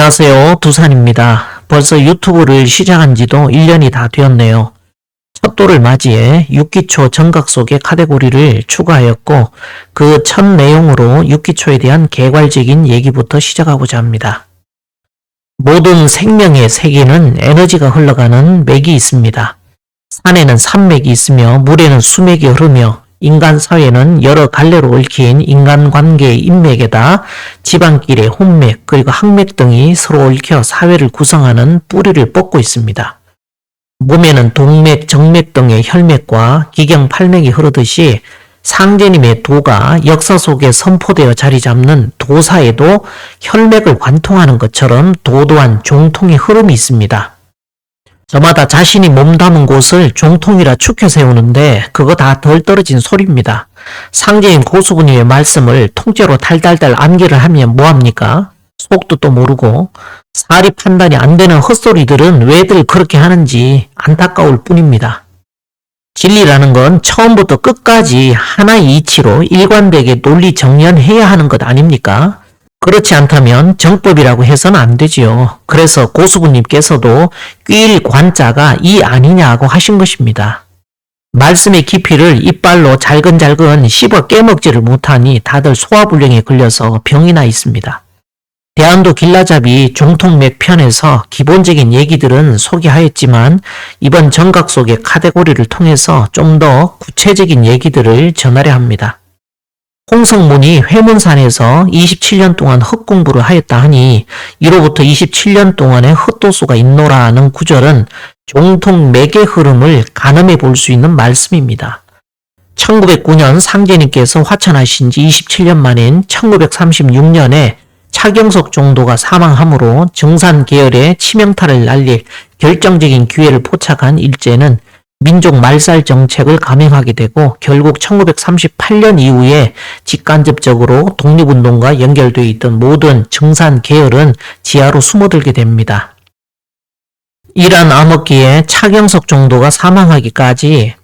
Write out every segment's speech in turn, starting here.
안녕하세요. 두산입니다. 벌써 유튜브를 시작한 지도 1년이 다 되었네요. 첫 돌을 맞이해 6기초 정각 속의 카테고리를 추가하였고 그 첫 내용으로 6기초에 대한 개괄적인 얘기부터 시작하고자 합니다. 모든 생명의 세계는 에너지가 흘러가는 맥이 있습니다. 산에는 산맥이 있으며 물에는 수맥이 흐르며 인간 사회는 여러 갈래로 얽힌 인간관계의 인맥에다 지방길의 혼맥 그리고 항맥 등이 서로 얽혀 사회를 구성하는 뿌리를 뻗고 있습니다. 몸에는 동맥, 정맥 등의 혈맥과 기경, 팔맥이 흐르듯이 상제님의 도가 역사 속에 선포되어 자리 잡는 도사에도 혈맥을 관통하는 것처럼 도도한 종통의 흐름이 있습니다. 저마다 자신이 몸담은 곳을 종통이라 축혀 세우는데 그거 다 덜 떨어진 소리입니다. 상제인 고수부님의 말씀을 통째로 달달달 암기를 하면 뭐합니까? 속뜻도 모르고 사리 판단이 안 되는 헛소리들은 왜들 그렇게 하는지 안타까울 뿐입니다. 진리라는 건 처음부터 끝까지 하나의 이치로 일관되게 논리 정연해야 하는 것 아닙니까? 그렇지 않다면 정법이라고 해서는 안 되지요. 그래서 고수부님께서도 낄 관자가 이 아니냐고 하신 것입니다. 말씀의 깊이를 이빨로 잘근잘근 씹어 깨먹지를 못하니 다들 소화불량에 걸려서 병이 나 있습니다. 대안도 길라잡이 종통맥 편에서 기본적인 얘기들은 소개하였지만 이번 정각 속의 카테고리를 통해서 좀 더 구체적인 얘기들을 전하려 합니다. 홍성문이 회문산에서 27년 동안 헛공부를 하였다 하니 이로부터 27년 동안의 헛도수가 있노라는 구절은 종통맥의 흐름을 가늠해 볼 수 있는 말씀입니다. 1909년 상제님께서 화천하신 지 27년 만인 1936년에 차경석 종도가 사망함으로 정산 계열의 치명타를 날릴 결정적인 기회를 포착한 일제는 민족 말살 정책을 감행하게 되고 결국 1938년 이후에 직간접적으로 독립운동과 연결되어 있던 모든 정산 계열은 지하로 숨어들게 됩니다. 이러한 암흑기에 차경석 종도가 사망하기까지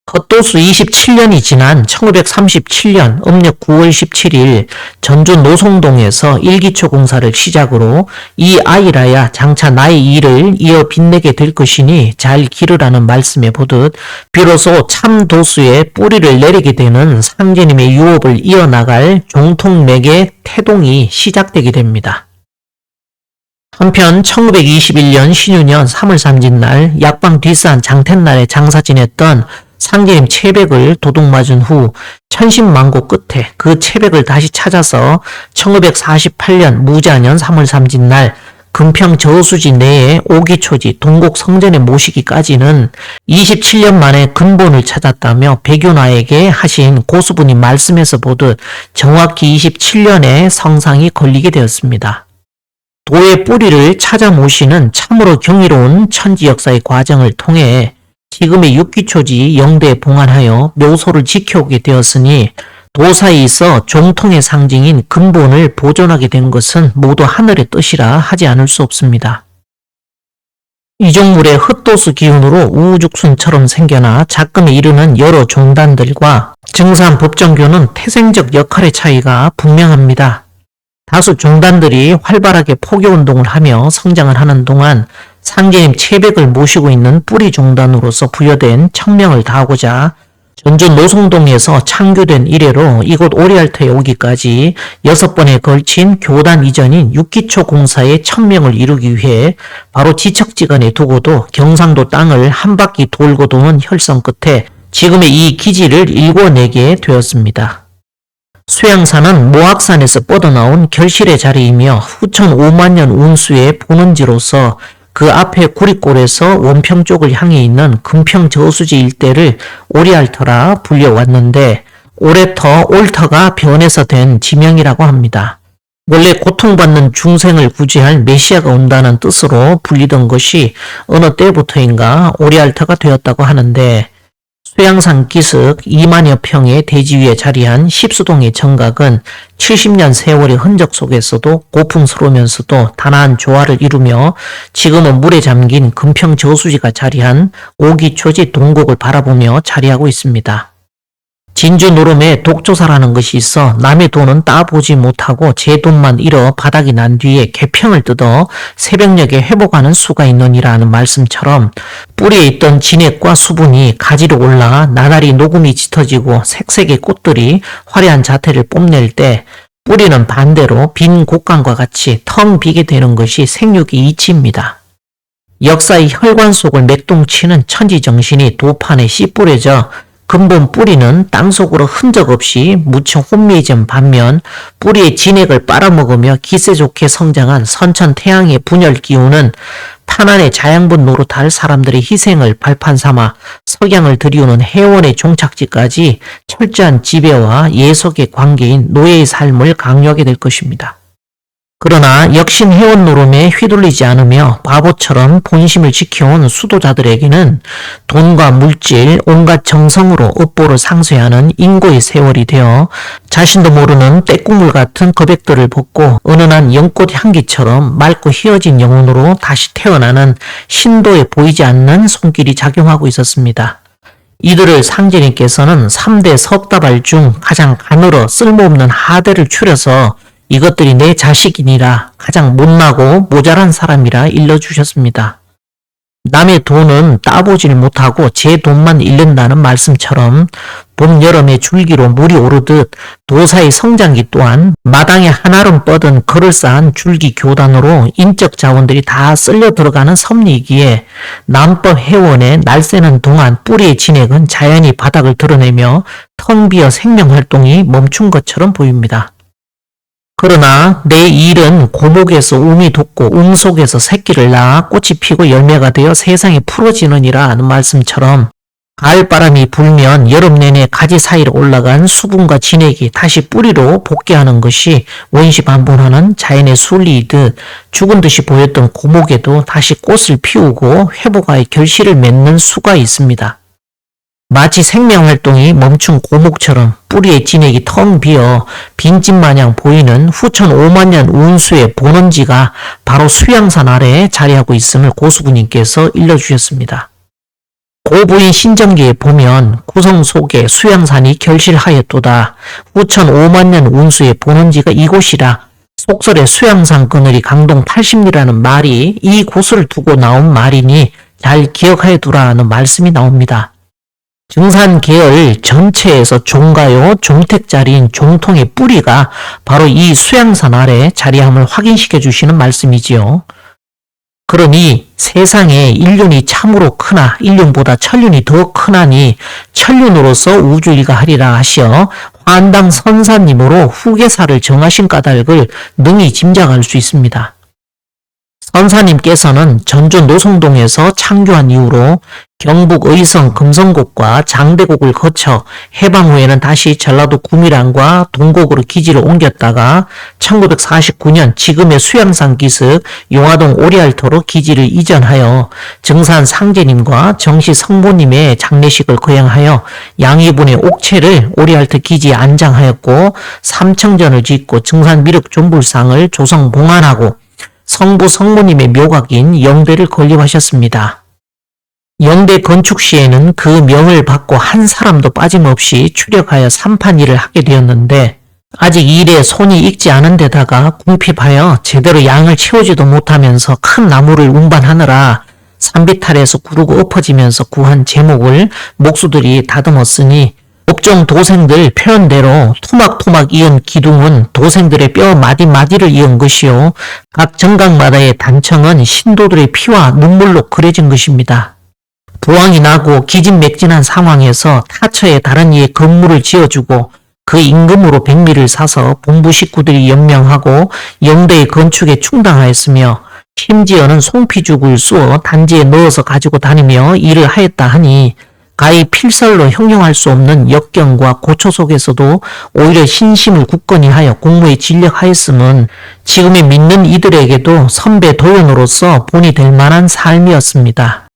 겉도수 27년이 지난 1937년 음력 9월 17일 전주 노송동에서 1기초 공사를 시작으로 이 아이라야 장차 나의 일을 이어 빛내게 될 것이니 잘 기르라는 말씀에 보듯 비로소 참 도수의 뿌리를 내리게 되는 상제님의 유업을 이어나갈 종통맥의 태동이 시작되게 됩니다. 한편 1921년 신유년 3월 삼진날 약방 뒷산 장텟날에 장사 지냈던 상제님 채백을 도둑맞은 후 천신만고 끝에 그 채백을 다시 찾아서 1948년 무자년 3월 삼진날 금평 저수지 내에 오기초지 동곡 성전에 모시기까지는 27년 만에 근본을 찾았다며 백윤화에게 하신 고수분이 말씀에서 보듯 정확히 27년의 성상이 걸리게 되었습니다. 도의 뿌리를 찾아 모시는 참으로 경이로운 천지 역사의 과정을 통해 지금의 6기초지 영대에 봉안하여 묘소를 지켜오게 되었으니 도사에 있어 종통의 상징인 근본을 보존하게 된 것은 모두 하늘의 뜻이라 하지 않을 수 없습니다. 이종물의 헛도수 기운으로 우후죽순처럼 생겨나 작금에 이르는 여러 종단들과 정산 법정교는 태생적 역할의 차이가 분명합니다. 다수 종단들이 활발하게 포교운동을 하며 성장을 하는 동안 상제님 채백을 모시고 있는 뿌리 종단으로서 부여된 청명을 다하고자 전주 노송동에서 창교된 이래로 이곳 오리알터에 오기까지 6번에 걸친 교단 이전인 6기초 공사의 천명을 이루기 위해 바로 지척지간에 두고도 경상도 땅을 한 바퀴 돌고 도는 혈성 끝에 지금의 이 기지를 일궈내게 되었습니다. 쇠양산은 모악산에서 뻗어나온 결실의 자리이며 후천 5만년 운수의 본원지로서 그 앞에 구리골에서 원평 쪽을 향해 있는 금평 저수지 일대를 오리알터라 불려왔는데 오래터 올터가 변해서 된 지명이라고 합니다. 원래 고통받는 중생을 구제할 메시아가 온다는 뜻으로 불리던 것이 어느 때부터인가 오리알터가 되었다고 하는데 쇠양산 기슭 2만여 평의 대지 위에 자리한 십수동의 정각은 70년 세월의 흔적 속에서도 고풍스러우면서도 단아한 조화를 이루며 지금은 물에 잠긴 금평 저수지가 자리한 오기초지 동곡을 바라보며 자리하고 있습니다. 진주 노름에 독조사라는 것이 있어 남의 돈은 따보지 못하고 제 돈만 잃어 바닥이 난 뒤에 개평을 뜯어 새벽녘에 회복하는 수가 있느니라는 말씀처럼 뿌리에 있던 진액과 수분이 가지로 올라 나날이 녹음이 짙어지고 색색의 꽃들이 화려한 자태를 뽐낼 때 뿌리는 반대로 빈 곡간과 같이 텅 비게 되는 것이 생육의 이치입니다. 역사의 혈관 속을 맥동치는 천지정신이 도판에 씨 뿌려져 근본 뿌리는 땅속으로 흔적 없이 무척 혼미해진 반면 뿌리의 진액을 빨아먹으며 기세 좋게 성장한 선천 태양의 분열 기운은 탄환의 자양분 노릇할 사람들의 희생을 발판 삼아 석양을 들이우는 해원의 종착지까지 철저한 지배와 예속의 관계인 노예의 삶을 강요하게 될 것입니다. 그러나 역신 해원 노름에 휘둘리지 않으며 바보처럼 본심을 지켜온 수도자들에게는 돈과 물질, 온갖 정성으로 업보를 상쇄하는 인고의 세월이 되어 자신도 모르는 때국물 같은 거백들을 벗고 은은한 연꽃 향기처럼 맑고 희어진 영혼으로 다시 태어나는 신도에 보이지 않는 손길이 작용하고 있었습니다. 이들을 상제님께서는 3대 석다발 중 가장 가늘어 쓸모없는 하대를 추려서 이것들이 내 자식이니라 가장 못나고 모자란 사람이라 일러주셨습니다. 남의 돈은 따보질 못하고 제 돈만 잃는다는 말씀처럼 봄, 여름에 줄기로 물이 오르듯 도사의 성장기 또한 마당에 한아름 뻗은 그럴싸한 줄기 교단으로 인적 자원들이 다 쓸려 들어가는 섭리이기에 남법 해원에 날새는 동안 뿌리의 진액은 자연히 바닥을 드러내며 텅 비어 생명활동이 멈춘 것처럼 보입니다. 그러나 내 일은 고목에서 움이 돋고 움 속에서 새끼를 낳아 꽃이 피고 열매가 되어 세상에 풀어지느니라 하는 말씀처럼 가을바람이 불면 여름 내내 가지 사이로 올라간 수분과 진액이 다시 뿌리로 복귀하는 것이 원시반복하는 자연의 순리이듯 죽은 듯이 보였던 고목에도 다시 꽃을 피우고 회복할 결실을 맺는 수가 있습니다. 마치 생명활동이 멈춘 고목처럼 뿌리의 진액이 텅 비어 빈집 마냥 보이는 후천 5만 년 운수의 본원지가 바로 수양산 아래에 자리하고 있음을 고수부님께서 일러주셨습니다. 고부인 신정기에 보면 구성 속에 수양산이 결실하였도다. 후천 5만 년 운수의 본원지가 이곳이라. 속설의 수양산 그늘이 강동 80리라는 말이 이 곳을 두고 나온 말이니 잘 기억하여 두라 하는 말씀이 나옵니다. 증산 계열 전체에서 종가요, 종택자리인 종통의 뿌리가 바로 이 수양산 아래 자리함을 확인시켜 주시는 말씀이지요. 그러니 세상에 인륜이 참으로 크나 인륜보다 천륜이 더 크나니 천륜으로서 우주일가하리라 하시어 환당 선사님으로 후계사를 정하신 까닭을 능히 짐작할 수 있습니다. 선사님께서는 전주 노송동에서 창교한 이후로 경북 의성 금성곡과 장대곡을 거쳐 해방 후에는 다시 전라도 구미란과 동곡으로 기지를 옮겼다가 1949년 지금의 수양산 기슭 용화동 오리알터로 기지를 이전하여 증산 상제님과 정시 성모님의 장례식을 거행하여 양이분의 옥체를 오리알터 기지에 안장하였고 삼청전을 짓고 증산 미륵 존불상을 조성 봉안하고 성부 성모님의 묘각인 영대를 건립하셨습니다. 영대 건축 시에는 그 명을 받고 한 사람도 빠짐없이 추력하여 삼판일을 하게 되었는데 아직 일에 손이 익지 않은 데다가 궁핍하여 제대로 양을 채우지도 못하면서 큰 나무를 운반하느라 산비탈에서 구르고 엎어지면서 구한 제목을 목수들이 다듬었으니 업종 도생들 표현대로 토막토막 이은 기둥은 도생들의 뼈 마디마디를 이은 것이요. 각 정각마다의 단청은 신도들의 피와 눈물로 그려진 것입니다. 부황이 나고 기진맥진한 상황에서 타처에 다른 이의 건물을 지어주고 그 임금으로 백미를 사서 본부 식구들이 연명하고 영대의 건축에 충당하였으며 심지어는 송피죽을 쏘어 단지에 넣어서 가지고 다니며 일을 하였다 하니 가히 필설로 형용할 수 없는 역경과 고초 속에서도 오히려 신심을 굳건히 하여 공무에 진력하였음은 지금의 믿는 이들에게도 선배 도연으로서 본이 될 만한 삶이었습니다.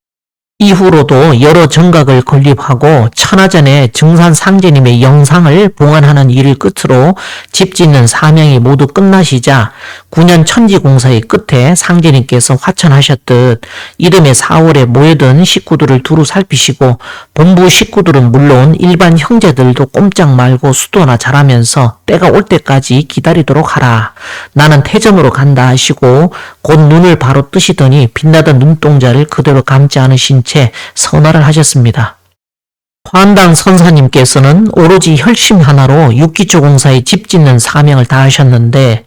이후로도 여러 정각을 건립하고 천하전에 증산 상제님의 영상을 봉안하는 일을 끝으로 집 짓는 사명이 모두 끝나시자 9년 천지공사의 끝에 상제님께서 화천하셨듯 이듬해 4월에 모여든 식구들을 두루 살피시고 본부 식구들은 물론 일반 형제들도 꼼짝 말고 수도나 잘하면서 때가 올 때까지 기다리도록 하라. 나는 태점으로 간다 하시고 곧 눈을 바로 뜨시더니 빛나던 눈동자를 그대로 감지 않으신 채 선화를 하셨습니다. 화암당 선사님께서는 오로지 혈심 하나로 육기초공사의 집 짓는 사명을 다하셨는데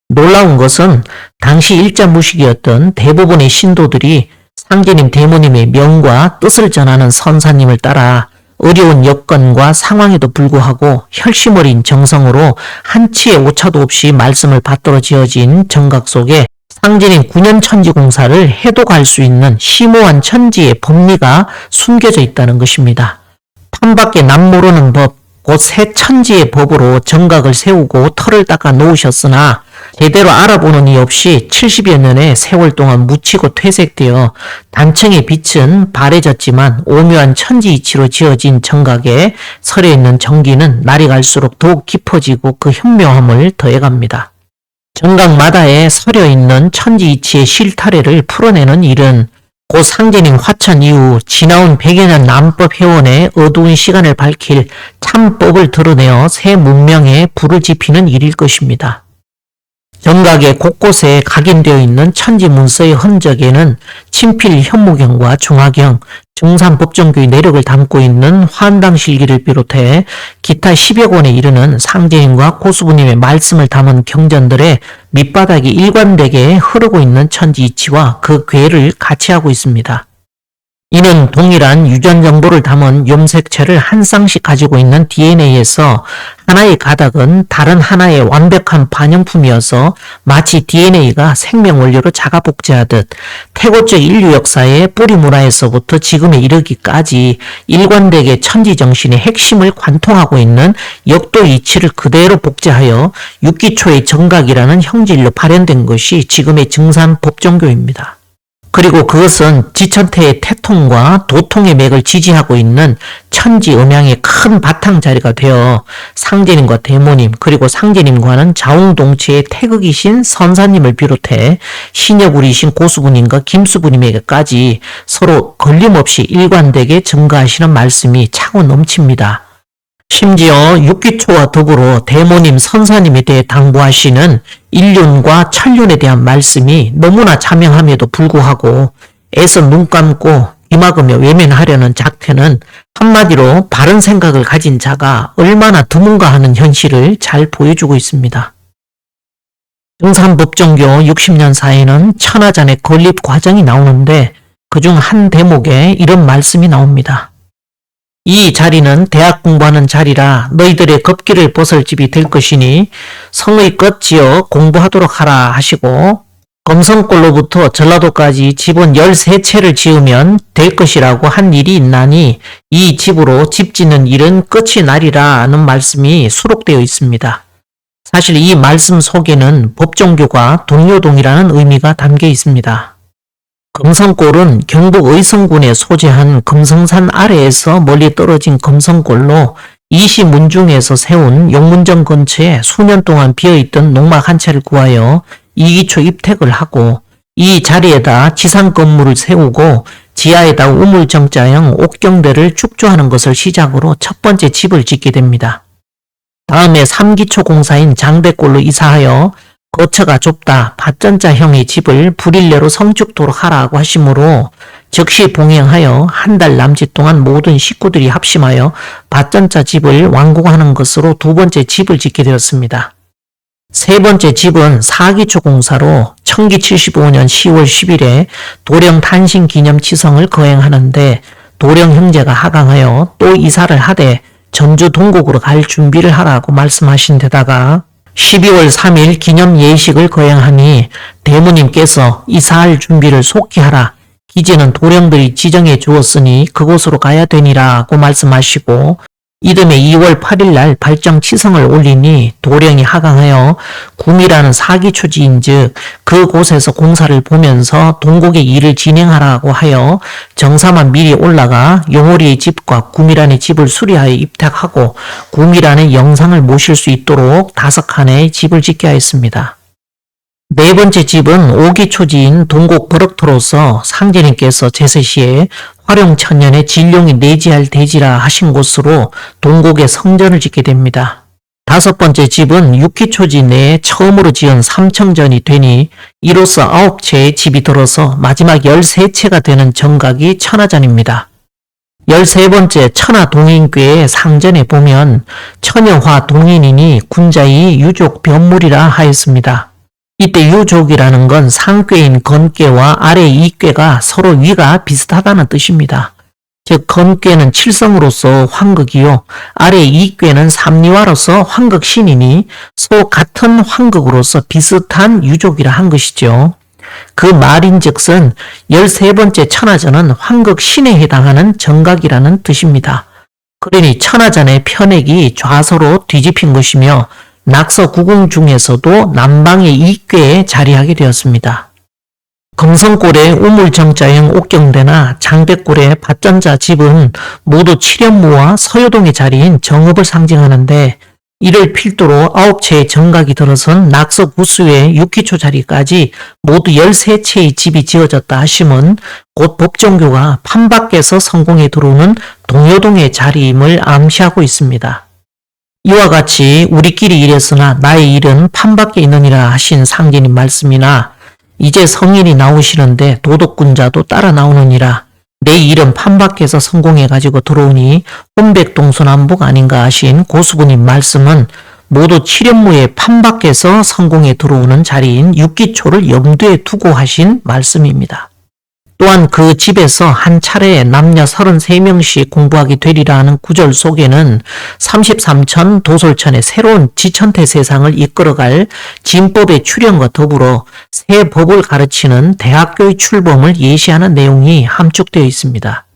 놀라운 것은 당시 일자무식이었던 대부분의 신도들이 상제님 대모님의 명과 뜻을 전하는 선사님을 따라 어려운 여건과 상황에도 불구하고 혈심 어린 정성으로 한치의 오차도 없이 말씀을 받들어 지어진 정각 속에 상제님 9년 천지공사를 해독할 수 있는 심오한 천지의 법리가 숨겨져 있다는 것입니다. 판밖에 남 모르는 법, 곧 새 천지의 법으로 정각을 세우고 털을 닦아 놓으셨으나 제대로 알아보는 이 없이 70여 년의 세월 동안 묻히고 퇴색되어 단청의 빛은 바래졌지만 오묘한 천지이치로 지어진 정각에 설에 있는 정기는 날이 갈수록 더욱 깊어지고 그 현묘함을 더해갑니다. 정각마다에 서려 있는 천지이치의 실타래를 풀어내는 일은 곧 상제님 화천 이후 지나온 100여 년 남법 회원의 어두운 시간을 밝힐 참법을 드러내어 새 문명에 불을 지피는 일일 것입니다. 정각의 곳곳에 각인되어 있는 천지문서의 흔적에는 친필 현무경과 중화경, 중산법정교의 내력을 담고 있는 화암당실기를 비롯해 기타 10여 권에 이르는 상제님과 고수부님의 말씀을 담은 경전들의 밑바닥이 일관되게 흐르고 있는 천지이치와 그 괴를 같이 하고 있습니다. 이는 동일한 유전 정보를 담은 염색체를 한 쌍씩 가지고 있는 DNA에서 하나의 가닥은 다른 하나의 완벽한 반영품이어서 마치 DNA가 생명 원료로 자가 복제하듯 태고적 인류 역사의 뿌리 문화에서부터 지금에 이르기까지 일관되게 천지 정신의 핵심을 관통하고 있는 역도 이치를 그대로 복제하여 육기초의 정각이라는 형질로 발현된 것이 지금의 증산 법정교입니다. 그리고 그것은 지천태의 태통과 도통의 맥을 지지하고 있는 천지 음양의 큰 바탕자리가 되어 상제님과 대모님 그리고 상제님과는 자웅동체의 태극이신 선사님을 비롯해 신여불이신 고수부님과 김수부님에게까지 서로 걸림없이 일관되게 증거하시는 말씀이 차고 넘칩니다. 심지어 육기초와 더불어 대모님 선사님에 대해 당부하시는 일륜과 천륜에 대한 말씀이 너무나 자명함에도 불구하고 애써 눈 감고 귀 막으며 외면하려는 작태는 한마디로 바른 생각을 가진 자가 얼마나 드문가 하는 현실을 잘 보여주고 있습니다. 증산법정교 60년 사이에는 천하잔의 건립 과정이 나오는데 그중 한 대목에 이런 말씀이 나옵니다. 이 자리는 대학 공부하는 자리라 너희들의 겁기를 벗을 집이 될 것이니 성의 껏 지어 공부하도록 하라 하시고 검성골로부터 전라도까지 집은 13채를 지으면 될 것이라고 한 일이 있나니 이 집으로 집 짓는 일은 끝이 나리라는 말씀이 수록되어 있습니다. 사실 이 말씀 속에는 법정교가 동료동이라는 의미가 담겨 있습니다. 금성골은 경북 의성군에 소재한 금성산 아래에서 멀리 떨어진 금성골로 이시문중에서 세운 용문정 근처에 수년 동안 비어있던 농막 한 채를 구하여 이기초 입택을 하고 이 자리에다 지상 건물을 세우고 지하에다 우물정자형 옥경대를 축조하는 것을 시작으로 첫 번째 집을 짓게 됩니다. 다음에 3기초 공사인 장대골로 이사하여 거처가 좁다 밭전자형의 집을 불일례로 성축토록 하라고 하시므로 즉시 봉행하여 한 달 남짓 동안 모든 식구들이 합심하여 밭전자 집을 완공하는 것으로 두 번째 집을 짓게 되었습니다. 세 번째 집은 4기초 공사로 청기 75년 10월 10일에 도령 탄신 기념 치성을 거행하는데 도령 형제가 하강하여 또 이사를 하되 전주 동국으로 갈 준비를 하라고 말씀하신 데다가 12월 3일 기념 예식을 거행하니 대무님께서 이사할 준비를 속히 하라. 기재는 도령들이 지정해 주었으니 그곳으로 가야 되니라고 말씀하시고 이듬해 2월 8일 날 발정 치성을 올리니 도령이 하강하여 구미라는 사기초지인즉 그곳에서 공사를 보면서 동곡의 일을 진행하라고 하여 정사만 미리 올라가 용오리의 집과 구미란의 집을 수리하여 입택하고 구미란의 영상을 모실 수 있도록 5칸의 집을 짓게 하였습니다. 네 번째 집은 오기초지인 동곡 버럭토로서 상제님께서 제세시에 활용천년에 진룡이 내지할 대지라 하신 곳으로 동곡에 성전을 짓게 됩니다. 5번째 집은 육기초지 내에 처음으로 지은 삼청전이 되니 이로써 9채의 집이 들어서 마지막 13채가 되는 정각이 천하전입니다. 13번째 천하동인궤의 상전에 보면 천여화 동인이니 군자이 유족 변물이라 하였습니다. 이때 유족이라는 건 상궤인 건궤와 아래 이궤가 서로 위가 비슷하다는 뜻입니다. 즉 건궤는 칠성으로서 황극이요 아래 이궤는 삼리화로서 황극신이니 소 같은 황극으로서 비슷한 유족이라 한 것이죠. 그 말인즉슨 13번째 천하전은 황극신에 해당하는 정각이라는 뜻입니다. 그러니 천하전의 편액이 좌서로 뒤집힌 것이며 낙서 9궁 중에서도 남방의 이궤에 자리하게 되었습니다. 금성골의 우물정자형 옥경대나 장백골의 밭전자 집은 모두 칠연무와 서효동의 자리인 정읍을 상징하는데 이를 필두로 9채의 정각이 들어선 낙서 구수의 6기초 자리까지 모두 13채의 집이 지어졌다 하심은 곧 법종교가 판밖에서 성공에 들어오는 동효동의 자리임을 암시하고 있습니다. 이와 같이 우리끼리 이랬으나 나의 일은 판밖에 있느니라 하신 상제님 말씀이나 이제 성인이 나오시는데 도덕군자도 따라 나오느니라 내 일은 판밖에서 성공해가지고 들어오니 혼백동서남북 아닌가 하신 고수부님 말씀은 모두 칠연무의 판밖에서 성공에 들어오는 자리인 육기초를 염두에 두고 하신 말씀입니다. 또한 그 집에서 한 차례에 남녀 33명씩 공부하게 되리라 하는 구절 속에는 33천 도솔천의 새로운 지천태 세상을 이끌어갈 진법의 출현과 더불어 새 법을 가르치는 대학교의 출범을 예시하는 내용이 함축되어 있습니다.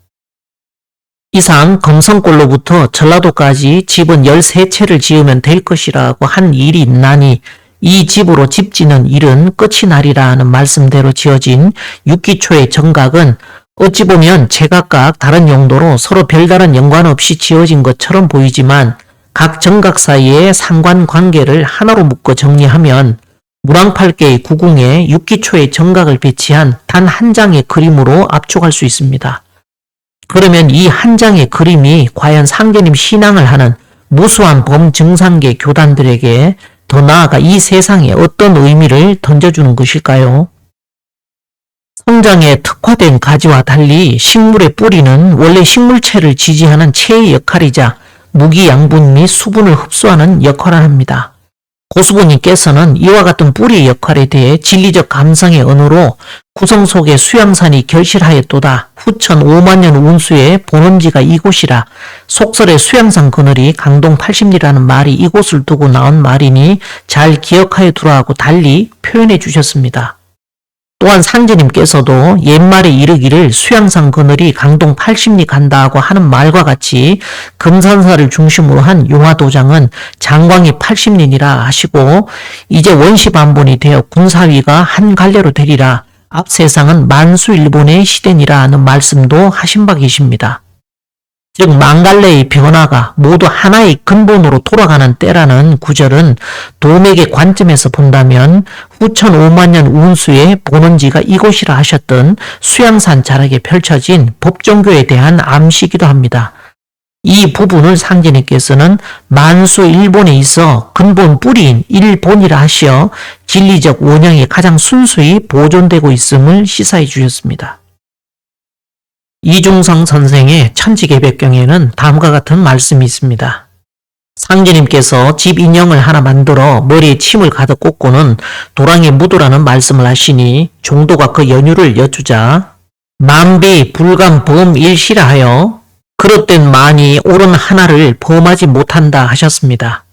이상 금성골로부터 전라도까지 집은 13채를 지으면 될 것이라고 한 일이 있나니 이 집으로 집 짓는 일은 끝이 나리라 하는 말씀대로 지어진 육기초의 정각은 어찌 보면 제각각 다른 용도로 서로 별다른 연관없이 지어진 것처럼 보이지만 각 정각 사이의 상관관계를 하나로 묶어 정리하면 무랑팔계의 구궁에 육기초의 정각을 배치한 단 한 장의 그림으로 압축할 수 있습니다. 그러면 이 한 장의 그림이 과연 상제님 신앙을 하는 무수한 범증상계 교단들에게 더 나아가 이 세상에 어떤 의미를 던져주는 것일까요? 성장에 특화된 가지와 달리 식물의 뿌리는 원래 식물체를 지지하는 체의 역할이자 무기양분 및 수분을 흡수하는 역할을 합니다. 고수부님께서는 이와 같은 뿌리의 역할에 대해 진리적 감성의 언어로 구성 속에 수양산이 결실하였도다. 후천 5만년 운수의 본원지가 이곳이라. 속설의 수양산 그늘이 강동 80리라는 말이 이곳을 두고 나온 말이니 잘 기억하여 두라 하고 달리 표현해 주셨습니다. 또한 상제님께서도 옛말에 이르기를 수양산 그늘이 강동 80리 간다고 하는 말과 같이 금산사를 중심으로 한 용화도장은 장광이 80리니라 하시고 이제 원시반본이 되어 군사위가 한 갈래로 되리라. 앞 세상은 만수일본의 시대니라 하는 말씀도 하신 바 계십니다. 즉 만갈래의 변화가 모두 하나의 근본으로 돌아가는 때라는 구절은 도맥의 관점에서 본다면 후천 5만년 운수의 본원지가 이곳이라 하셨던 수양산 자락에 펼쳐진 법종교에 대한 암시이기도 합니다. 이 부분을 상제님께서는 만수 일본에 있어 근본 뿌리인 일본이라 하시어 진리적 원형이 가장 순수히 보존되고 있음을 시사해 주셨습니다. 이중성 선생의 천지개백경에는 다음과 같은 말씀이 있습니다. 상제님께서 집 인형을 하나 만들어 머리에 침을 가득 꽂고는 도랑에 묻으라는 말씀을 하시니 종도가 그 연유를 여쭈자 만비 불감 범일시라 하여 그릇된 만이 옳은 하나를 범하지 못한다 하셨습니다.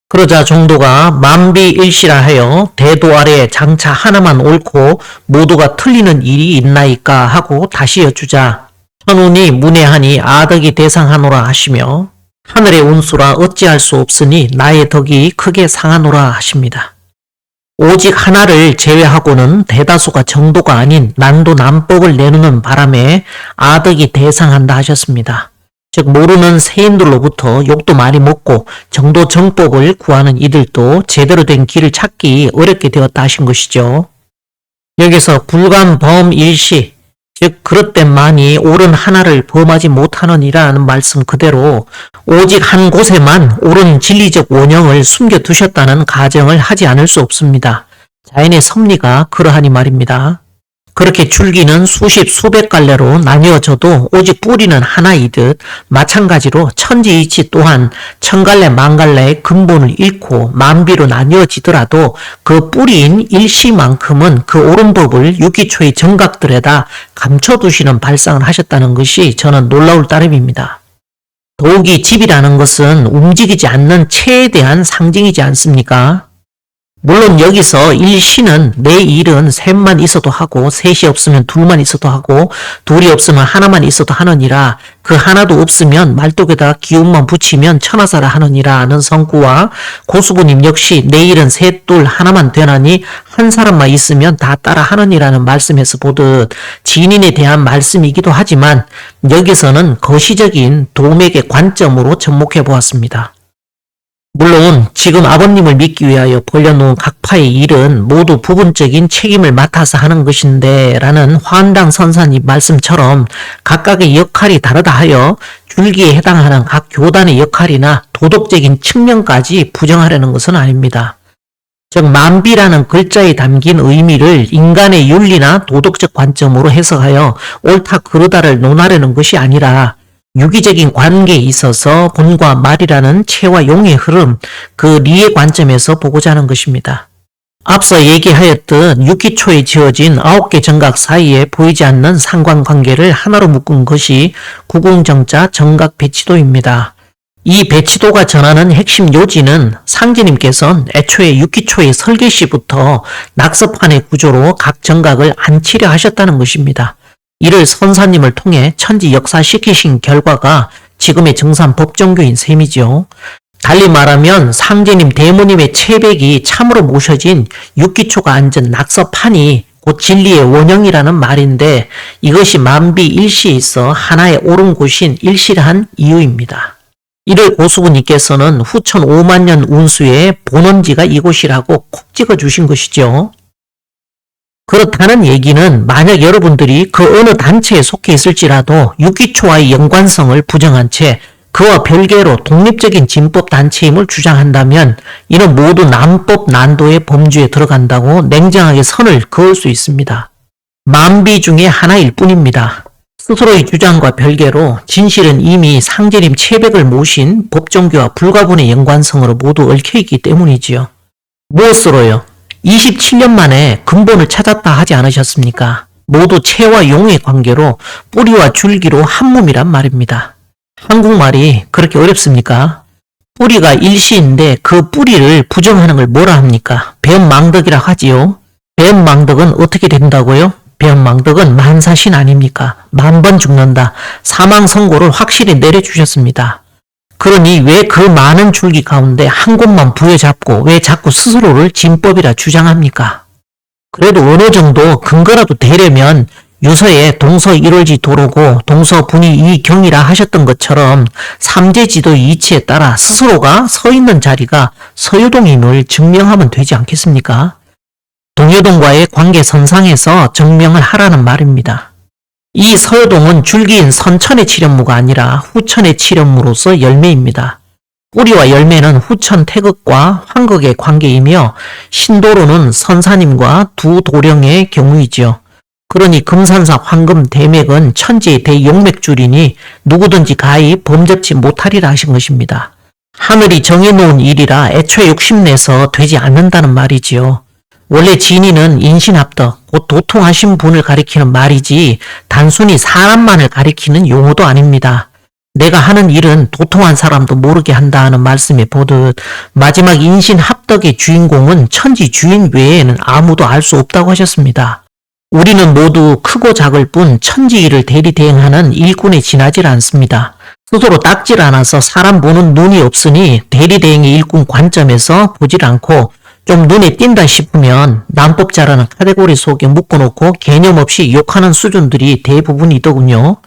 그러자 종도가 만비일시라 하여 대도 아래 장차 하나만 옳고 모두가 틀리는 일이 있나이까 하고 다시 여쭈자 천운이 문외하니 아덕이 대상하노라 하시며 하늘의 운수라 어찌할 수 없으니 나의 덕이 크게 상하노라 하십니다. 오직 하나를 제외하고는 대다수가 정도가 아닌 난도 난법을 내놓는 바람에 아덕이 대상한다 하셨습니다. 즉 모르는 세인들로부터 욕도 많이 먹고 정도 정법을 구하는 이들도 제대로 된 길을 찾기 어렵게 되었다 하신 것이죠. 여기서 불감범일시, 즉 그릇됨만이 옳은 하나를 범하지 못하느니라는 말씀 그대로 오직 한 곳에만 옳은 진리적 원형을 숨겨두셨다는 가정을 하지 않을 수 없습니다. 자연의 섭리가 그러하니 말입니다. 그렇게 줄기는 수십 수백 갈래로 나뉘어져도 오직 뿌리는 하나이듯 마찬가지로 천지이치 또한 천갈래 만갈래의 근본을 잃고 만비로 나뉘어지더라도 그 뿌리인 일시만큼은 그 옳은 법을 유기초의 정각들에다 감춰두시는 발상을 하셨다는 것이 저는 놀라울 따름입니다. 더욱이 집이라는 것은 움직이지 않는 체에 대한 상징이지 않습니까? 물론 여기서 일시는 내 일은 셋만 있어도 하고 셋이 없으면 둘만 있어도 하고 둘이 없으면 하나만 있어도 하느니라 그 하나도 없으면 말뚝에다 기운만 붙이면 천하사라 하느니라 하는 성구와 고수부님 역시 내 일은 셋 둘 하나만 되나니 한 사람만 있으면 다 따라 하느니라는 말씀에서 보듯 진인에 대한 말씀이기도 하지만 여기서는 거시적인 도맥의 관점으로 접목해 보았습니다. 물론 지금 아버님을 믿기 위하여 벌려놓은 각파의 일은 모두 부분적인 책임을 맡아서 하는 것인데 라는 화한당 선사님 말씀처럼 각각의 역할이 다르다 하여 줄기에 해당하는 각 교단의 역할이나 도덕적인 측면까지 부정하려는 것은 아닙니다. 즉 만비라는 글자에 담긴 의미를 인간의 윤리나 도덕적 관점으로 해석하여 옳다 그르다를 논하려는 것이 아니라 유기적인 관계에 있어서 본과 말이라는 체와 용의 흐름, 그 리의 관점에서 보고자 하는 것입니다. 앞서 얘기하였듯 유기초에 지어진 9개 정각 사이에 보이지 않는 상관관계를 하나로 묶은 것이 구궁정자 정각 배치도입니다. 이 배치도가 전하는 핵심 요지는 상제님께서는 애초에 유기초의 설계시부터 낙서판의 구조로 각 정각을 안치려 하셨다는 것입니다. 이를 선사님을 통해 천지 역사시키신 결과가 지금의 정산 법정교인 셈이죠. 달리 말하면 상제님 대모님의 채백이 참으로 모셔진 육기초가 앉은 낙서판이 곧 진리의 원형이라는 말인데 이것이 만비 일시에 있어 하나의 옳은 곳인 일시란 이유입니다. 이를 고수부님께서는 후천 5만년 운수의 본원지가 이곳이라고 콕 찍어주신 것이죠. 그렇다는 얘기는 만약 여러분들이 그 어느 단체에 속해 있을지라도 유기초와의 연관성을 부정한 채 그와 별개로 독립적인 진법 단체임을 주장한다면 이는 모두 난법 난도의 범주에 들어간다고 냉정하게 선을 그을 수 있습니다. 만비 중에 하나일 뿐입니다. 스스로의 주장과 별개로 진실은 이미 상제님 채백을 모신 법종교와 불가분의 연관성으로 모두 얽혀있기 때문이지요. 무엇으로요? 27년 만에 근본을 찾았다 하지 않으셨습니까? 모두 체와 용의 관계로 뿌리와 줄기로 한 몸이란 말입니다. 한국말이 그렇게 어렵습니까? 뿌리가 일시인데 그 뿌리를 부정하는 걸 뭐라 합니까? 배엄망덕이라 하지요. 배엄망덕은 어떻게 된다고요? 배엄망덕은 만사신 아닙니까? 10,000번 죽는다. 사망 선고를 확실히 내려주셨습니다. 그러니 왜 그 많은 줄기 가운데 한 곳만 부여잡고 왜 자꾸 스스로를 진법이라 주장합니까? 그래도 어느 정도 근거라도 되려면 유서에 동서 1월지 도로고 동서 분이 이경이라 하셨던 것처럼 삼재지도의 이치에 따라 스스로가 서 있는 자리가 서유동임을 증명하면 되지 않겠습니까? 동여동과의 관계선상에서 증명을 하라는 말입니다. 이 서효동은 줄기인 선천의 칠연무가 아니라 후천의 칠연무로서 열매입니다. 뿌리와 열매는 후천 태극과 환극의 관계이며 신도로는 선사님과 두 도령의 경우이지요. 그러니 금산사 황금 대맥은 천지의 대용맥줄이니 누구든지 가히 범접지 못하리라 하신 것입니다. 하늘이 정해놓은 일이라 애초에 욕심내서 되지 않는다는 말이지요. 원래 진의는 인신합덕, 곧 도통하신 분을 가리키는 말이지 단순히 사람만을 가리키는 용어도 아닙니다. 내가 하는 일은 도통한 사람도 모르게 한다 하는 말씀에 보듯 마지막 인신합덕의 주인공은 천지 주인 외에는 아무도 알 수 없다고 하셨습니다. 우리는 모두 크고 작을 뿐 천지 일을 대리대행하는 일꾼에 지나질 않습니다. 스스로 닦질 않아서 사람 보는 눈이 없으니 대리대행의 일꾼 관점에서 보질 않고 좀 눈에 띈다 싶으면 난법자라는 카테고리 속에 묶어놓고 개념 없이 욕하는 수준들이 대부분이더군요.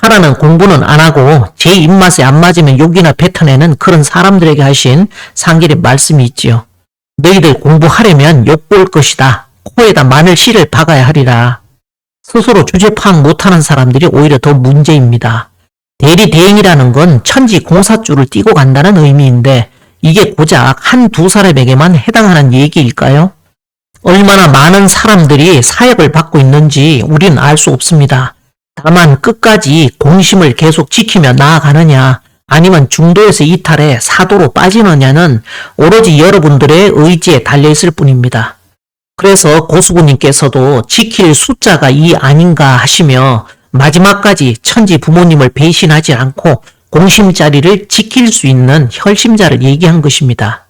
하라는 공부는 안 하고 제 입맛에 안 맞으면 욕이나 뱉어내는 그런 사람들에게 하신 상길의 말씀이 있지요. 너희들 공부하려면 욕 볼 것이다. 코에다 마늘 씨를 박아야 하리라. 스스로 주제 파악 못하는 사람들이 오히려 더 문제입니다. 대리대행이라는 건 천지 공사줄을 띄고 간다는 의미인데 이게 고작 한두 사람에게만 해당하는 얘기일까요? 얼마나 많은 사람들이 사역을 받고 있는지 우리는 알 수 없습니다. 다만 끝까지 공심을 계속 지키며 나아가느냐 아니면 중도에서 이탈해 사도로 빠지느냐는 오로지 여러분들의 의지에 달려있을 뿐입니다. 그래서 고수부님께서도 지킬 숫자가 이 아닌가 하시며 마지막까지 천지 부모님을 배신하지 않고 공심자리를 지킬 수 있는 혈심자를 얘기한 것입니다.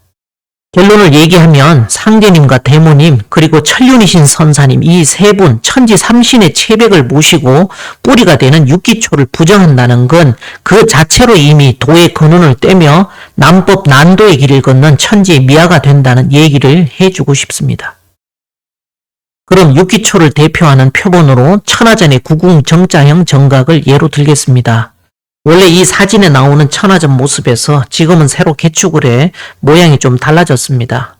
결론을 얘기하면 상제님과 대모님 그리고 천륜이신 선사님 이 세 분 천지 삼신의 체백을 모시고 뿌리가 되는 육기초를 부정한다는 건 그 자체로 이미 도의 근원을 떼며 남법 난도의 길을 걷는 천지의 미아가 된다는 얘기를 해주고 싶습니다. 그럼 육기초를 대표하는 표본으로 천하전의 구궁정자형 정각을 예로 들겠습니다. 원래 이 사진에 나오는 천하전 모습에서 지금은 새로 개축을 해 모양이 좀 달라졌습니다.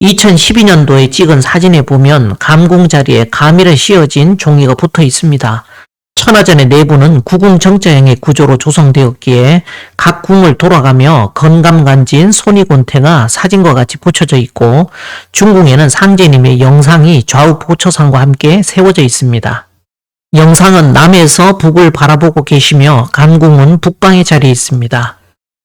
2012년도에 찍은 사진에 보면 감궁 자리에 가밀에 씌어진 종이가 붙어 있습니다. 천하전의 내부는 구궁정자형의 구조로 조성되었기에 각 궁을 돌아가며 건감간진 손이곤태가 사진과 같이 붙여져 있고 중궁에는 상제님의 영상이 좌우 보초상과 함께 세워져 있습니다. 영상은 남에서 북을 바라보고 계시며 간궁은 북방의 자리에 있습니다.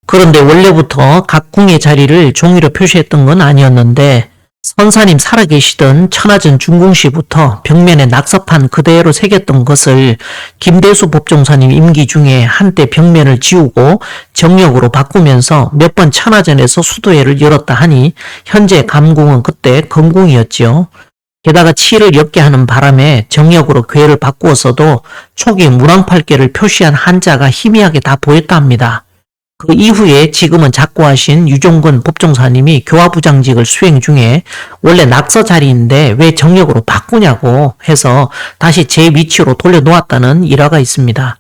그런데 원래부터 각 궁의 자리를 종이로 표시했던 건 아니었는데 선사님 살아계시던 천하전 중궁시부터 벽면에 낙서판 그대로 새겼던 것을 김대수 법종사님 임기 중에 한때 벽면을 지우고 정력으로 바꾸면서 몇 번 천하전에서 수도회를 열었다 하니 현재 감궁은 그때 건궁이었지요. 게다가 치를 엮게 하는 바람에 정력으로 궤를 바꾸었어도 초기 문왕팔계를 표시한 한자가 희미하게 다 보였다 합니다. 그 이후에 지금은 작고하신 유종근 법종사님이 교화부장직을 수행 중에 원래 낙서 자리인데 왜 정력으로 바꾸냐고 해서 다시 제 위치로 돌려놓았다는 일화가 있습니다.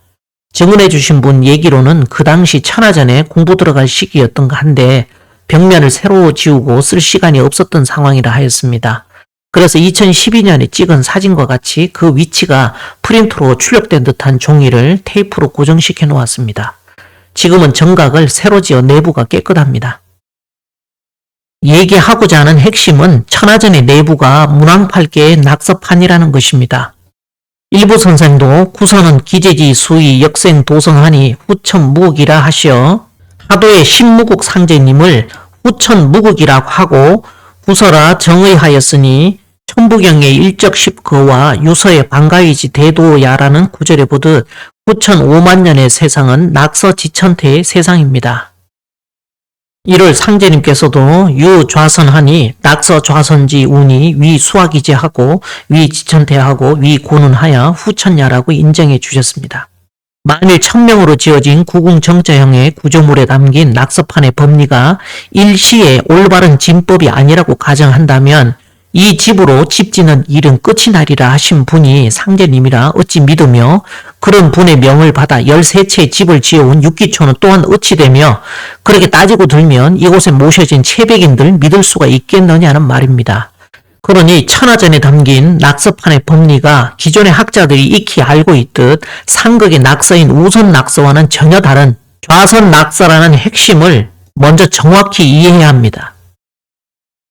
증언해 주신 분 얘기로는 그 당시 천하전에 공부 들어갈 시기였던가 한데 벽면을 새로 지우고 쓸 시간이 없었던 상황이라 하였습니다. 그래서 2012년에 찍은 사진과 같이 그 위치가 프린트로 출력된 듯한 종이를 테이프로 고정시켜 놓았습니다. 지금은 정각을 새로 지어 내부가 깨끗합니다. 얘기하고자 하는 핵심은 천하전의 내부가 문왕팔계의 낙서판이라는 것입니다. 일부 선생도 구선은 기재지 수의 역생 도성하니 후천무극이라 하시어 하도의 신무국 상제님을 후천무극이라고 하고 구서라 정의하였으니 천부경의 일적십거와 유서의 반가이지 대도야라는 구절에 보듯 후천 5만 년의 세상은 낙서지천태의 세상입니다. 이를 상제님께서도 유좌선하니 낙서좌선지 운이 위수학이지하고 위지천태하고 위고는하여 후천야라고 인정해 주셨습니다. 만일 천명으로 지어진 구궁정자형의 구조물에 담긴 낙서판의 법리가 일시에 올바른 진법이 아니라고 가정한다면 이 집으로 집지는 일은 끝이 나리라 하신 분이 상제님이라 어찌 믿으며 그런 분의 명을 받아 13채의 집을 지어온 육기초는 또한 어찌 되며 그렇게 따지고 들면 이곳에 모셔진 체백인들 믿을 수가 있겠느냐는 말입니다. 그러니 천하전에 담긴 낙서판의 법리가 기존의 학자들이 익히 알고 있듯 상극의 낙서인 우선 낙서와는 전혀 다른 좌선 낙서라는 핵심을 먼저 정확히 이해해야 합니다.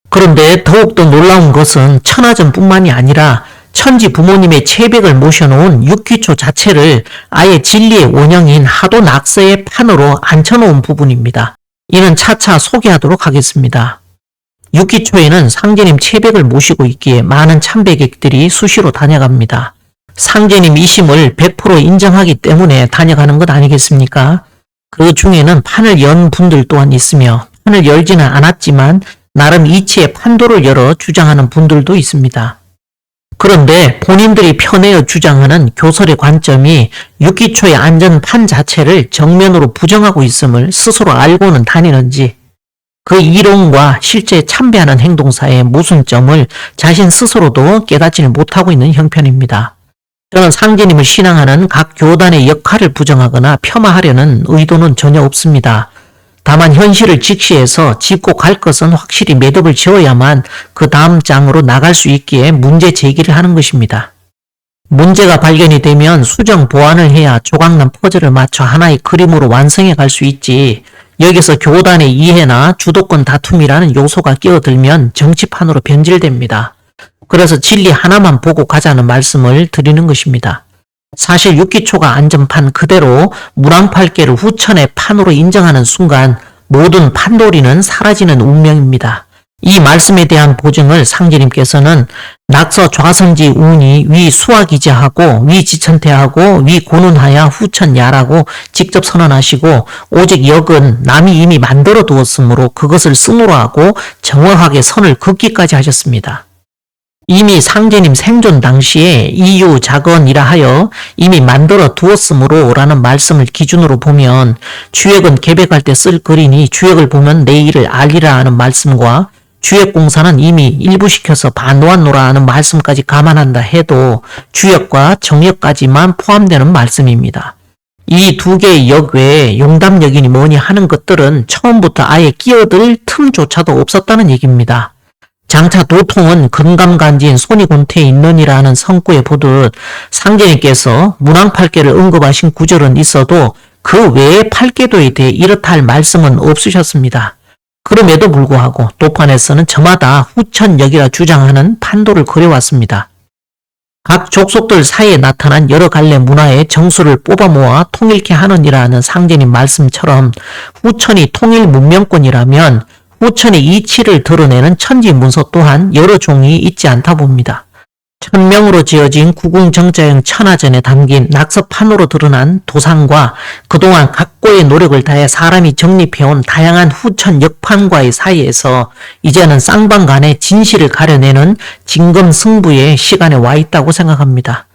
그런데 더욱더 놀라운 것은 천하전뿐만이 아니라 천지 부모님의 체백을 모셔놓은 육기초 자체를 아예 진리의 원형인 하도 낙서의 판으로 앉혀놓은 부분입니다. 이는 차차 소개하도록 하겠습니다. 육기초에는 상제님 체백을 모시고 있기에 많은 참배객들이 수시로 다녀갑니다. 상제님 이심을 100% 인정하기 때문에 다녀가는 것 아니겠습니까? 그 중에는 판을 연 분들 또한 있으며 판을 열지는 않았지만 나름 이치의 판도를 열어 주장하는 분들도 있습니다. 그런데 본인들이 펴내어 주장하는 교설의 관점이 6기초의 안전판 자체를 정면으로 부정하고 있음을 스스로 알고는 다니는지 그 이론과 실제 참배하는 행동 사이의 모순점을 자신 스스로도 깨닫지를 못하고 있는 형편입니다. 저는 상제님을 신앙하는 각 교단의 역할을 부정하거나 폄하하려는 의도는 전혀 없습니다. 다만 현실을 직시해서 짚고 갈 것은 확실히 매듭을 지어야만 그 다음 장으로 나갈 수 있기에 문제 제기를 하는 것입니다. 문제가 발견이 되면 수정 보완을 해야 조각난 퍼즐을 맞춰 하나의 그림으로 완성해 갈 수 있지, 여기서 교단의 이해나 주도권 다툼이라는 요소가 끼어들면 정치판으로 변질됩니다. 그래서 진리 하나만 보고 가자는 말씀을 드리는 것입니다. 사실 6기초가 안전판 그대로 문왕팔계를 후천의 판으로 인정하는 순간 모든 판도리는 사라지는 운명입니다. 이 말씀에 대한 보증을 상제님께서는 낙서 좌선지 운이 위 수화기자하고 위 지천태하고 위 고눈하야 후천야라고 직접 선언하시고, 오직 역은 남이 이미 만들어 두었으므로 그것을 쓴으로 하고 정확하게 선을 긋기까지 하셨습니다. 이미 상제님 생존 당시에 이유작언이라 하여 이미 만들어 두었으므로 라는 말씀을 기준으로 보면 주역은 계백할 때 쓸 글이니 주역을 보면 내일을 알리라 하는 말씀과 주역공사는 이미 일부시켜서 반노한노라 하는 말씀까지 감안한다 해도 주역과 정역까지만 포함되는 말씀입니다. 이 두 개의 역 외에 용담역이니 뭐니 하는 것들은 처음부터 아예 끼어들 틈조차도 없었다는 얘기입니다. 장차 도통은 금감간지인 손이곤태에 있느니라는 성구에 보듯 상제님께서 문왕팔계를 언급하신 구절은 있어도 그 외의 팔계도에 대해 이렇다 할 말씀은 없으셨습니다. 그럼에도 불구하고 도판에서는 저마다 후천역이라 주장하는 판도를 그려왔습니다. 각 족속들 사이에 나타난 여러 갈래 문화의 정수를 뽑아 모아 통일케 하느니라는 상제님 말씀처럼 후천이 통일 문명권이라면 후천의 이치를 드러내는 천지문서 또한 여러 종이 있지 않다 봅니다. 천명으로 지어진 구궁정자형 천하전에 담긴 낙서판으로 드러난 도상과 그동안 각고의 노력을 다해 사람이 정립해온 다양한 후천 역판과의 사이에서 이제는 쌍방간의 진실을 가려내는 진검승부의 시간에 와 있다고 생각합니다.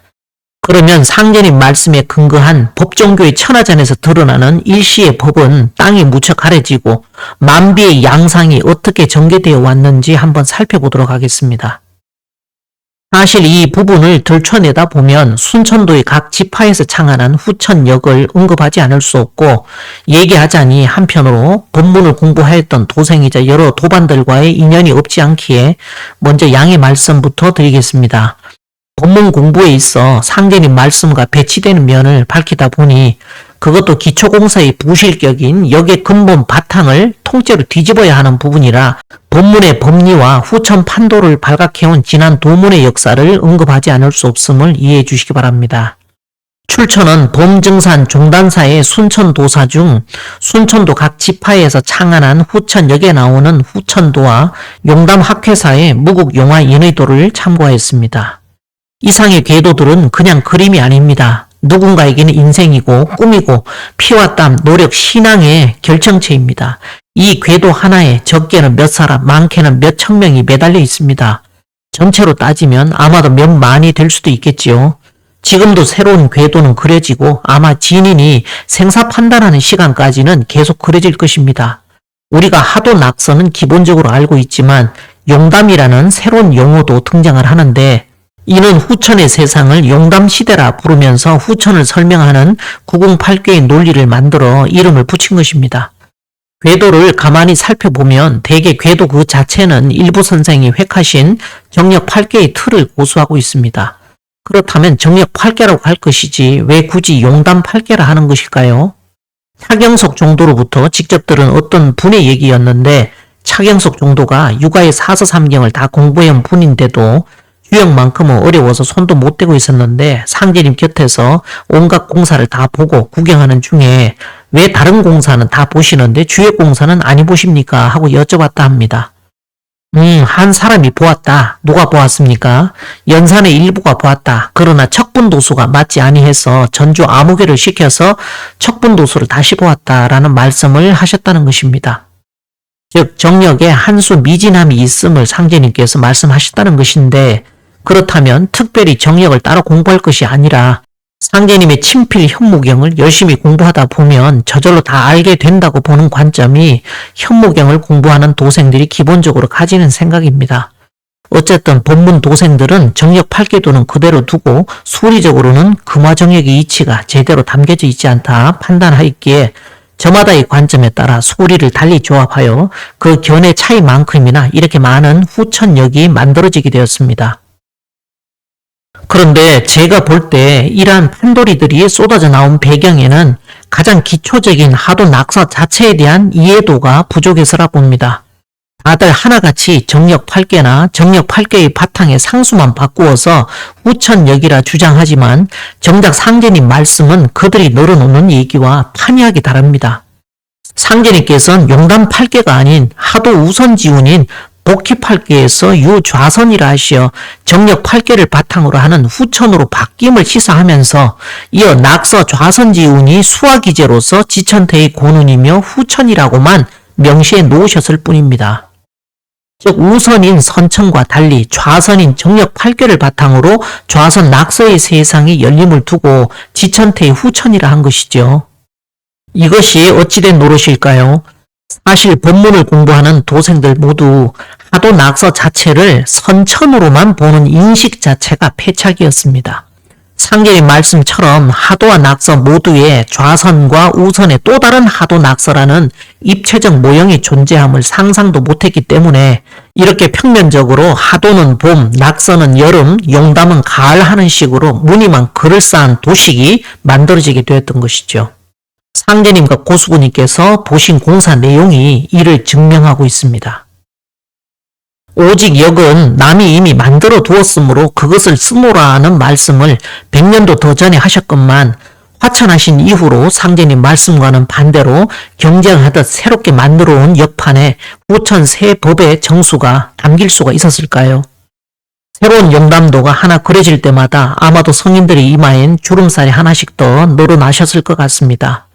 그러면 상제님 말씀에 근거한 법종교의 천하전에서 드러나는 일시의 법은 땅이 무척 가려지고 만비의 양상이 어떻게 전개되어 왔는지 한번 살펴보도록 하겠습니다. 사실 이 부분을 들춰내다 보면 순천도의 각 지파에서 창안한 후천역을 언급하지 않을 수 없고, 얘기하자니 한편으로 법문을 공부하였던 도생이자 여러 도반들과의 인연이 없지 않기에 먼저 양해 말씀부터 드리겠습니다. 법문 공부에 있어 상제님 말씀과 배치되는 면을 밝히다 보니 그것도 기초공사의 부실격인 역의 근본 바탕을 통째로 뒤집어야 하는 부분이라 법문의 법리와 후천 판도를 발각해온 지난 도문의 역사를 언급하지 않을 수 없음을 이해해 주시기 바랍니다. 출처는 범증산 종단사의 순천도사 중 순천도 각 지파에서 창안한 후천역에 나오는 후천도와 용담학회사의 무국용화 인의도를 참고하였습니다. 이상의 궤도들은 그냥 그림이 아닙니다. 누군가에게는 인생이고 꿈이고 피와 땀, 노력, 신앙의 결정체입니다. 이 궤도 하나에 적게는 몇 사람, 많게는 몇 천 명이 매달려 있습니다. 전체로 따지면 아마도 몇 만이 될 수도 있겠지요. 지금도 새로운 궤도는 그려지고 아마 진인이 생사 판단하는 시간까지는 계속 그려질 것입니다. 우리가 하도 낙서는 기본적으로 알고 있지만 용담이라는 새로운 용어도 등장을 하는데, 이는 후천의 세상을 용담시대라 부르면서 후천을 설명하는 구궁팔괴의 논리를 만들어 이름을 붙인 것입니다. 궤도를 가만히 살펴보면 대개 궤도 그 자체는 일부 선생이 획하신 정력 8개의 틀을 고수하고 있습니다. 그렇다면 정력 8개라고 할 것이지 왜 굳이 용담 8개라 하는 것일까요? 차경석 정도로부터 직접 들은 어떤 분의 얘기였는데, 차경석 정도가 육아의 사서삼경을 다 공부해온 분인데도 유형만큼은 어려워서 손도 못 대고 있었는데 상제님 곁에서 온갖 공사를 다 보고 구경하는 중에 왜 다른 공사는 다 보시는데 주역 공사는 아니 보십니까? 하고 여쭤봤다 합니다. 한 사람이 보았다. 누가 보았습니까? 연산의 일부가 보았다. 그러나 척분도수가 맞지 아니해서 전주 암흑회를 시켜서 척분도수를 다시 보았다라는 말씀을 하셨다는 것입니다. 즉 정력에 한 수 미진함이 있음을 상제님께서 말씀하셨다는 것인데, 그렇다면 특별히 정력을 따로 공부할 것이 아니라 상제님의 친필 현무경을 열심히 공부하다 보면 저절로 다 알게 된다고 보는 관점이 현무경을 공부하는 도생들이 기본적으로 가지는 생각입니다. 어쨌든 본문 도생들은 정력 8개도는 그대로 두고 수리적으로는 금화정력의 이치가 제대로 담겨져 있지 않다 판단하였기에 저마다의 관점에 따라 소리를 달리 조합하여 그 견해 차이만큼이나 이렇게 많은 후천력이 만들어지게 되었습니다. 그런데 제가 볼 때 이러한 판도리들이 쏟아져 나온 배경에는 가장 기초적인 하도 낙서 자체에 대한 이해도가 부족해서라 봅니다. 다들 하나같이 정력 8개나 정력 8개의 바탕에 상수만 바꾸어서 후천력이라 주장하지만 정작 상제님 말씀은 그들이 늘어놓는 얘기와 판이하게 다릅니다. 상제님께서는 용담 8개가 아닌 하도 우선지운인 복희 8개에서 유좌선이라 하시어 정력 8개를 바탕으로 하는 후천으로 바뀜을 시사하면서 이어 낙서 좌선지운이 수화기제로서 지천태의 고눈이며 후천이라고만 명시해 놓으셨을 뿐입니다. 즉 우선인 선천과 달리 좌선인 정력 8개를 바탕으로 좌선 낙서의 세상에 열림을 두고 지천태의 후천이라 한 것이죠. 이것이 어찌된 노릇일까요? 사실 본문을 공부하는 도생들 모두 하도 낙서 자체를 선천으로만 보는 인식 자체가 패착이었습니다. 상제님 말씀처럼 하도와 낙서 모두의 좌선과 우선의 또 다른 하도 낙서라는 입체적 모형이 존재함을 상상도 못했기 때문에 이렇게 평면적으로 하도는 봄, 낙서는 여름, 용담은 가을 하는 식으로 무늬만 그럴싸한 도식이 만들어지게 되었던 것이죠. 상제님과 고수부님께서 보신 공사 내용이 이를 증명하고 있습니다. 오직 역은 남이 이미 만들어 두었으므로 그것을 쓰노라는 말씀을 100년도 더 전에 하셨건만 화천하신 이후로 상제님 말씀과는 반대로 경쟁하듯 새롭게 만들어 온 역판에 후천 새 법의 정수가 담길 수가 있었을까요? 새로운 용담도가 하나 그려질 때마다 아마도 성인들의 이마엔 주름살이 하나씩 더 늘어나셨을 것 같습니다.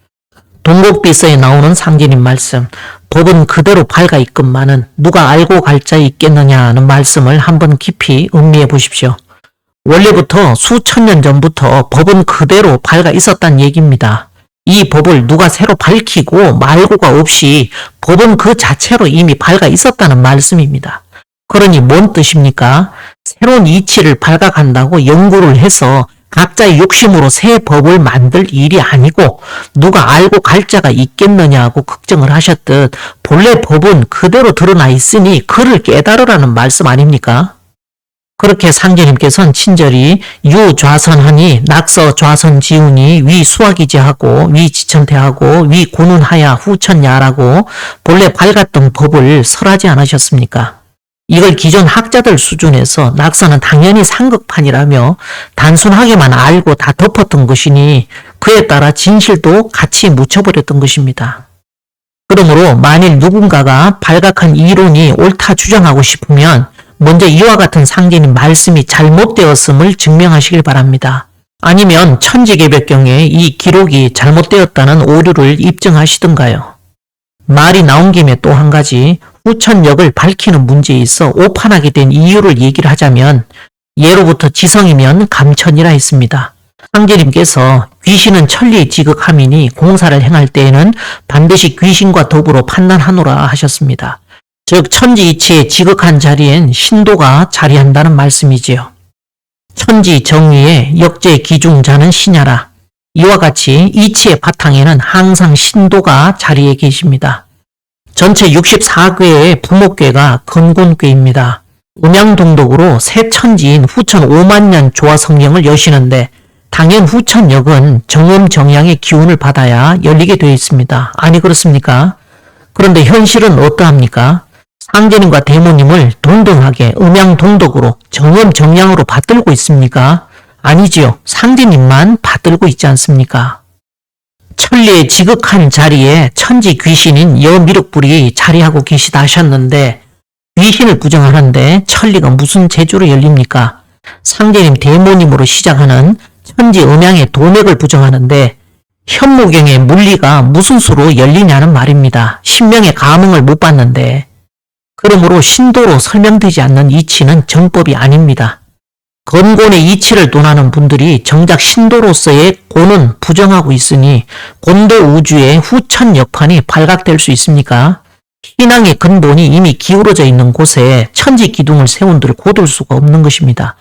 동곡비서에 나오는 상제님 말씀, 법은 그대로 밝아 있건만은 누가 알고 갈 자 있겠느냐는 말씀을 한번 깊이 음미해 보십시오. 원래부터 수천 년 전부터 법은 그대로 밝아 있었단 얘기입니다. 이 법을 누가 새로 밝히고 말고가 없이 법은 그 자체로 이미 밝아 있었다는 말씀입니다. 그러니 뭔 뜻입니까? 새로운 이치를 밝아간다고 연구를 해서 각자의 욕심으로 새 법을 만들 일이 아니고 누가 알고 갈 자가 있겠느냐고 걱정을 하셨듯 본래 법은 그대로 드러나 있으니 그를 깨달으라는 말씀 아닙니까? 그렇게 상제님께서는 친절히 유좌선하니 낙서 좌선 지운이 위 수화기제하고 위 지천태하고 위 고눈하야 후천야라고 본래 밝았던 법을 설하지 않으셨습니까? 이걸 기존 학자들 수준에서 낙서는 당연히 상극판이라며 단순하게만 알고 다 덮었던 것이니 그에 따라 진실도 같이 묻혀버렸던 것입니다. 그러므로 만일 누군가가 발각한 이론이 옳다 주장하고 싶으면 먼저 이와 같은 상제님 말씀이 잘못되었음을 증명하시길 바랍니다. 아니면 천지개벽경에 이 기록이 잘못되었다는 오류를 입증하시든가요. 말이 나온 김에 또 한 가지 후천역을 밝히는 문제에 있어 오판하게 된 이유를 얘기를 하자면 예로부터 지성이면 감천이라 했습니다. 상제님께서 귀신은 천리의 지극함이니 공사를 행할 때에는 반드시 귀신과 더불어 판단하노라 하셨습니다. 즉 천지이치의 지극한 자리엔 신도가 자리한다는 말씀이지요. 천지 정의의 역제 기중자는 신야라. 이와 같이 이치의 바탕에는 항상 신도가 자리에 계십니다. 전체 64궤의 부목궤가 건곤궤입니다. 음양동덕으로 새 천지인 후천 5만년 조화 성령을 여시는데 당연 후천역은 정음정양의 기운을 받아야 열리게 되어 있습니다. 아니 그렇습니까? 그런데 현실은 어떠합니까? 상제님과 대모님을 동등하게 음양동덕으로 정음정양으로 받들고 있습니까? 아니지요. 상제님만 받들고 있지 않습니까? 천리의 지극한 자리에 천지 귀신인 여미륵불이 자리하고 계시다 하셨는데 귀신을 부정하는데 천리가 무슨 재주로 열립니까? 상제님 대모님으로 시작하는 천지 음양의 도맥을 부정하는데 현무경의 물리가 무슨 수로 열리냐는 말입니다. 신명의 감흥을 못 받는데 그러므로 신도로 설명되지 않는 이치는 정법이 아닙니다. 건곤의 이치를 논하는 분들이 정작 신도로서의 곤은 부정하고 있으니 곤도 우주의 후천 역판이 발각될 수 있습니까? 신앙의 근본이 이미 기울어져 있는 곳에 천지 기둥을 세운들 고들 수가 없는 것입니다.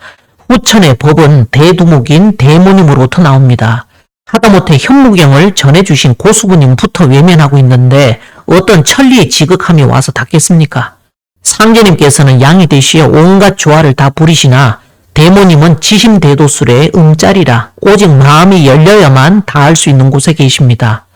후천의 법은 대두목인 대모님으로부터 나옵니다. 하다못해 현무경을 전해주신 고수부님부터 외면하고 있는데 어떤 천리의 지극함이 와서 닿겠습니까? 상제님께서는 양이 되시어 온갖 조화를 다 부리시나 대모님은 지심대도술의 음자리라 오직 마음이 열려야만 닿을 수 있는 곳에 계십니다.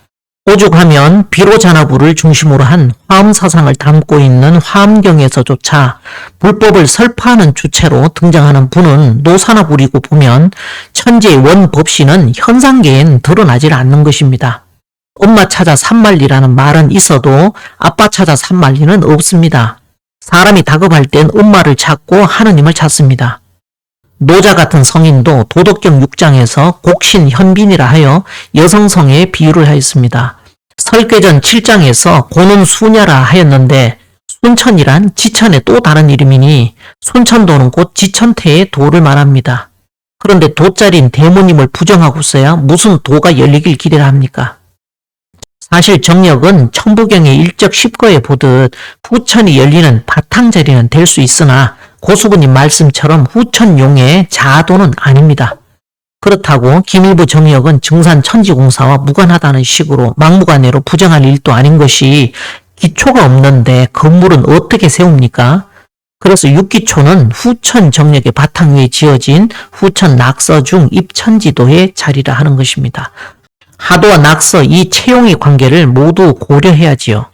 오죽하면 비로자나부를 중심으로 한 화엄사상을 담고 있는 화엄경에서조차 불법을 설파하는 주체로 등장하는 분은 노사나 부리고 보면 천지의 원법신은 현상계엔 드러나질 않는 것입니다. 엄마 찾아 산만리라는 말은 있어도 아빠 찾아 산만리는 없습니다. 사람이 다급할 땐 엄마를 찾고 하느님을 찾습니다. 노자 같은 성인도 도덕경 6장에서 곡신 현빈이라 하여 여성성에 비유를 하였습니다. 설계전 7장에서 고는 수냐라 하였는데 순천이란 지천의 또 다른 이름이니 순천도는 곧 지천태의 도를 말합니다. 그런데 도자리인 대모님을 부정하고서야 무슨 도가 열리길 기대를 합니까? 사실 정력은 천부경의 일적 10거에 보듯 후천이 열리는 바탕자리는 될 수 있으나 고수부님 말씀처럼 후천용의 자도는 아닙니다. 그렇다고 김일부 정력은 증산 천지공사와 무관하다는 식으로 막무가내로 부정할 일도 아닌 것이 기초가 없는데 건물은 어떻게 세웁니까? 그래서 육기초는 후천 정력의 바탕 위에 지어진 후천 낙서중 입천지도의 자리라 하는 것입니다. 하도와 낙서 이 채용의 관계를 모두 고려해야지요.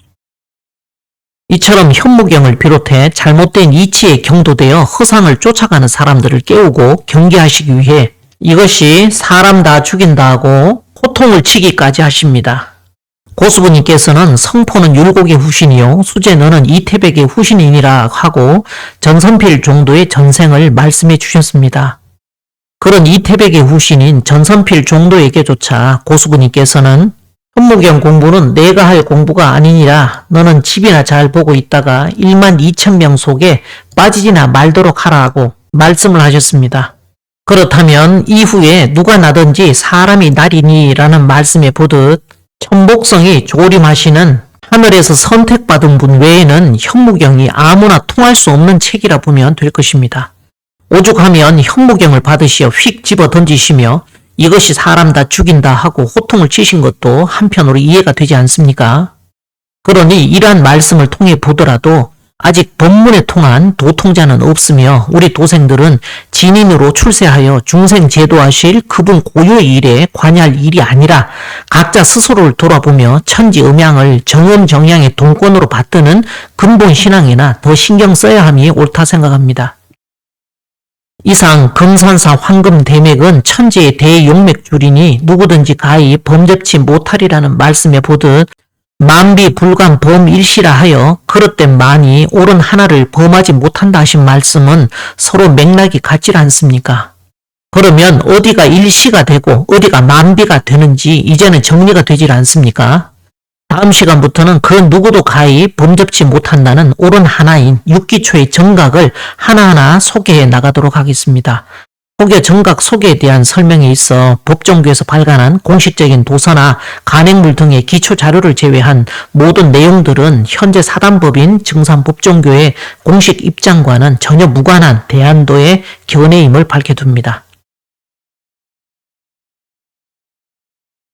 이처럼 현무경을 비롯해 잘못된 이치에 경도되어 허상을 쫓아가는 사람들을 깨우고 경계하시기 위해 이것이 사람 다 죽인다 하고 호통을 치기까지 하십니다. 고수부님께서는 성포는 율곡의 후신이요 수제 너는 이태백의 후신이니라 하고 전선필 종도의 전생을 말씀해 주셨습니다. 그런 이태백의 후신인 전선필 종도에게조차 고수부님께서는 현무경 공부는 내가 할 공부가 아니니라 너는 집이나 잘 보고 있다가 1만 2천 명 속에 빠지지나 말도록 하라 하고 말씀을 하셨습니다. 그렇다면 이후에 누가 나든지 사람이 나리니라는 말씀에 보듯 천복성이 조림하시는 하늘에서 선택받은 분 외에는 현무경이 아무나 통할 수 없는 책이라 보면 될 것입니다. 오죽하면 현무경을 받으시어 휙 집어 던지시며 이것이 사람 다 죽인다 하고 호통을 치신 것도 한편으로 이해가 되지 않습니까? 그러니 이러한 말씀을 통해 보더라도 아직 법문에 통한 도통자는 없으며 우리 도생들은 진인으로 출세하여 중생 제도하실 그분 고유의 일에 관여할 일이 아니라 각자 스스로를 돌아보며 천지음양을 정음정양의 동권으로 받드는 근본 신앙이나 더 신경 써야 함이 옳다 생각합니다. 이상 금산사 황금대맥은 천지의 대용맥줄이니 누구든지 가히 범접치 못하리라는 말씀에 보듯 만비 불감 범일시라 하여 그릇된 만이 옳은 하나를 범하지 못한다 하신 말씀은 서로 맥락이 같질 않습니까? 그러면 어디가 일시가 되고 어디가 만비가 되는지 이제는 정리가 되질 않습니까? 다음 시간부터는 그 누구도 가히 범접치 못한다는 옳은 하나인 육기초의 정각을 하나하나 소개해 나가도록 하겠습니다. 혹여 정각 소개에 대한 설명에 있어 법정교에서 발간한 공식적인 도서나 간행물 등의 기초 자료를 제외한 모든 내용들은 현재 사단법인 증산법정교의 공식 입장과는 전혀 무관한 대안도의 견해임을 밝혀둡니다.